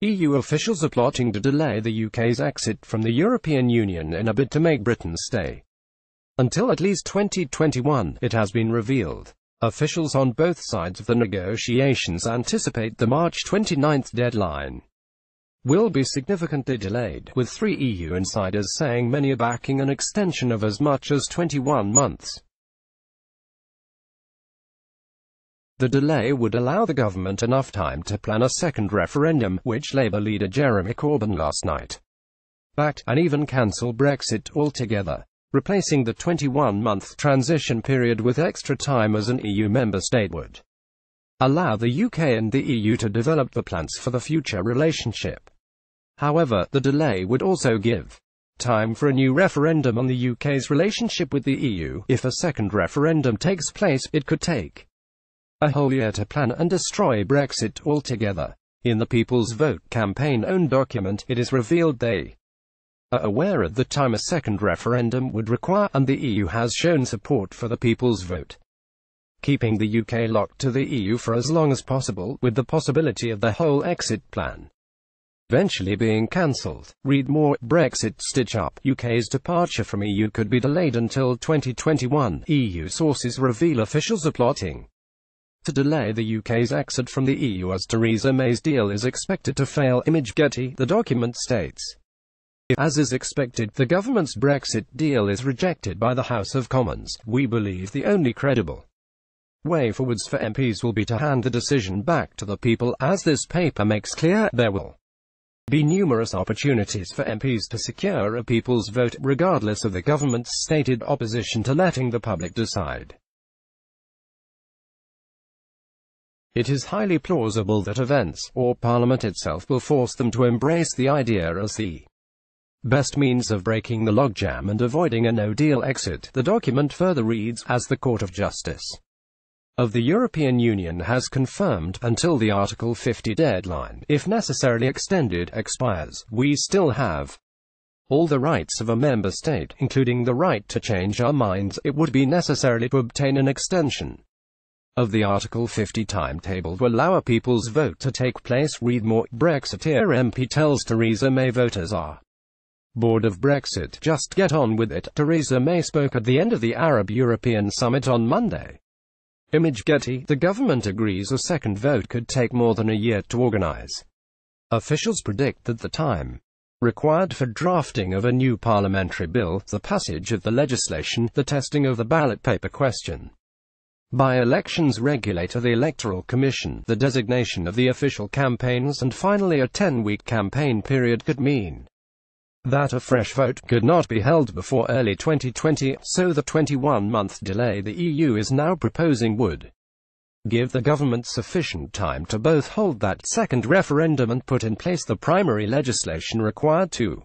EU officials are plotting to delay the UK's exit from the European Union in a bid to make Britain stay until at least 2021, it has been revealed. Officials on both sides of the negotiations anticipate the March 29 deadline will be significantly delayed, with 3 EU insiders saying many are backing an extension of as much as 21 months. The delay would allow the government enough time to plan a second referendum, which Labour leader Jeremy Corbyn last night backed, and even cancel Brexit altogether, replacing the 21-month transition period with extra time as an EU member state would allow the UK and the EU to develop the plans for the future relationship. However, the delay would also give time for a new referendum on the UK's relationship with the EU. If a second referendum takes place, it could take a whole year to plan and destroy Brexit altogether. In the People's Vote campaign-owned document, it is revealed they are aware at the time a second referendum would require, and the EU has shown support for the People's Vote, keeping the UK locked to the EU for as long as possible, with the possibility of the whole exit plan eventually being cancelled. Read more. Brexit stitch-up. UK's departure from EU could be delayed until 2021. EU sources reveal officials are plotting to delay the UK's exit from the EU as Theresa May's deal is expected to fail. Image Getty. The document states, as is expected, the government's Brexit deal is rejected by the House of Commons. We believe the only credible way forwards for MPs will be to hand the decision back to the people. As this paper makes clear, there will be numerous opportunities for MPs to secure a people's vote, regardless of the government's stated opposition to letting the public decide. It is highly plausible that events, or Parliament itself, will force them to embrace the idea as the best means of breaking the logjam and avoiding a no-deal exit. The document further reads, as the Court of Justice of the European Union has confirmed, until the Article 50 deadline, if necessarily extended, expires, we still have all the rights of a member state, including the right to change our minds. It would be necessary to obtain an extension of the Article 50 timetable to allow a people's vote to take place. Read more. Brexiteer MP tells Theresa May voters are bored of Brexit, just get on with it. Theresa May spoke at the end of the Arab-European summit on Monday. Image Getty. The government agrees a second vote could take more than a year to organise. Officials predict that the time required for drafting of a new parliamentary bill, the passage of the legislation, the testing of the ballot paper question by elections regulator, the Electoral Commission, the designation of the official campaigns, and finally a 10-week campaign period could mean that a fresh vote could not be held before early 2020, so the 21-month delay the EU is now proposing would give the government sufficient time to both hold that second referendum and put in place the primary legislation required to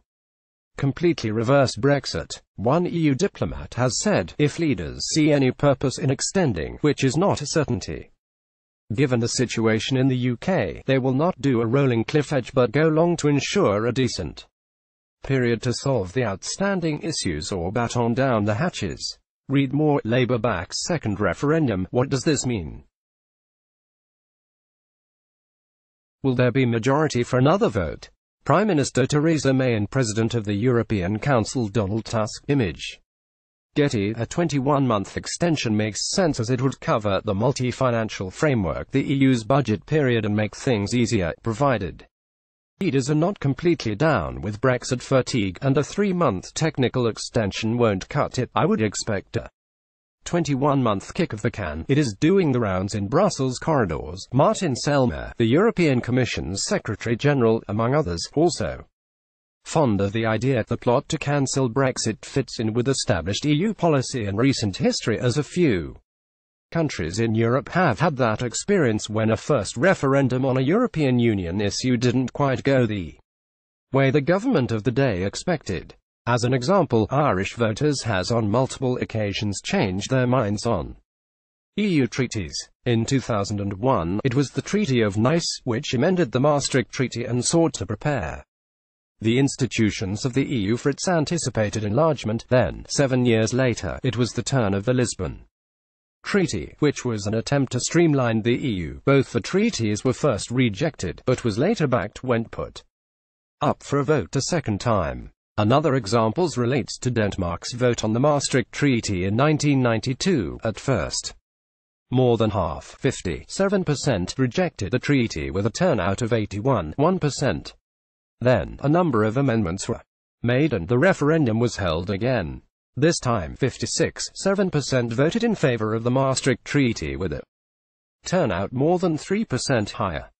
completely reverse Brexit. One EU diplomat has said, if leaders see any purpose in extending, which is not a certainty given the situation in the UK, they will not do a rolling cliff edge but go long to ensure a decent period to solve the outstanding issues or baton down the hatches. Read more. Labour backs second referendum. What does this mean? Will there be majority for another vote? Prime Minister Theresa May and President of the European Council Donald Tusk. Image Getty. A 21-month extension makes sense as it would cover the multi-financial framework, the EU's budget period, and make things easier, provided leaders are not completely down with Brexit fatigue, and a 3-month technical extension won't cut it. I would expect a 21-month kick of the can. It is doing the rounds in Brussels corridors. Martin Selmayr, the European Commission's Secretary-General, among others, also fond of the idea. The plot to cancel Brexit fits in with established EU policy and recent history, as a few countries in Europe have had that experience when a first referendum on a European Union issue didn't quite go the way the government of the day expected. As an example, Irish voters has on multiple occasions changed their minds on EU treaties. In 2001, it was the Treaty of Nice, which amended the Maastricht Treaty and sought to prepare the institutions of the EU for its anticipated enlargement. Then, 7 years later, it was the turn of the Lisbon Treaty, which was an attempt to streamline the EU. Both the treaties were first rejected, but was later backed when put up for a vote a second time. Another example relates to Denmark's vote on the Maastricht Treaty in 1992. At first, more than half, 57%, rejected the treaty with a turnout of 81%. Then, a number of amendments were made and the referendum was held again. This time, 56.7% voted in favor of the Maastricht Treaty with a turnout more than 3% higher.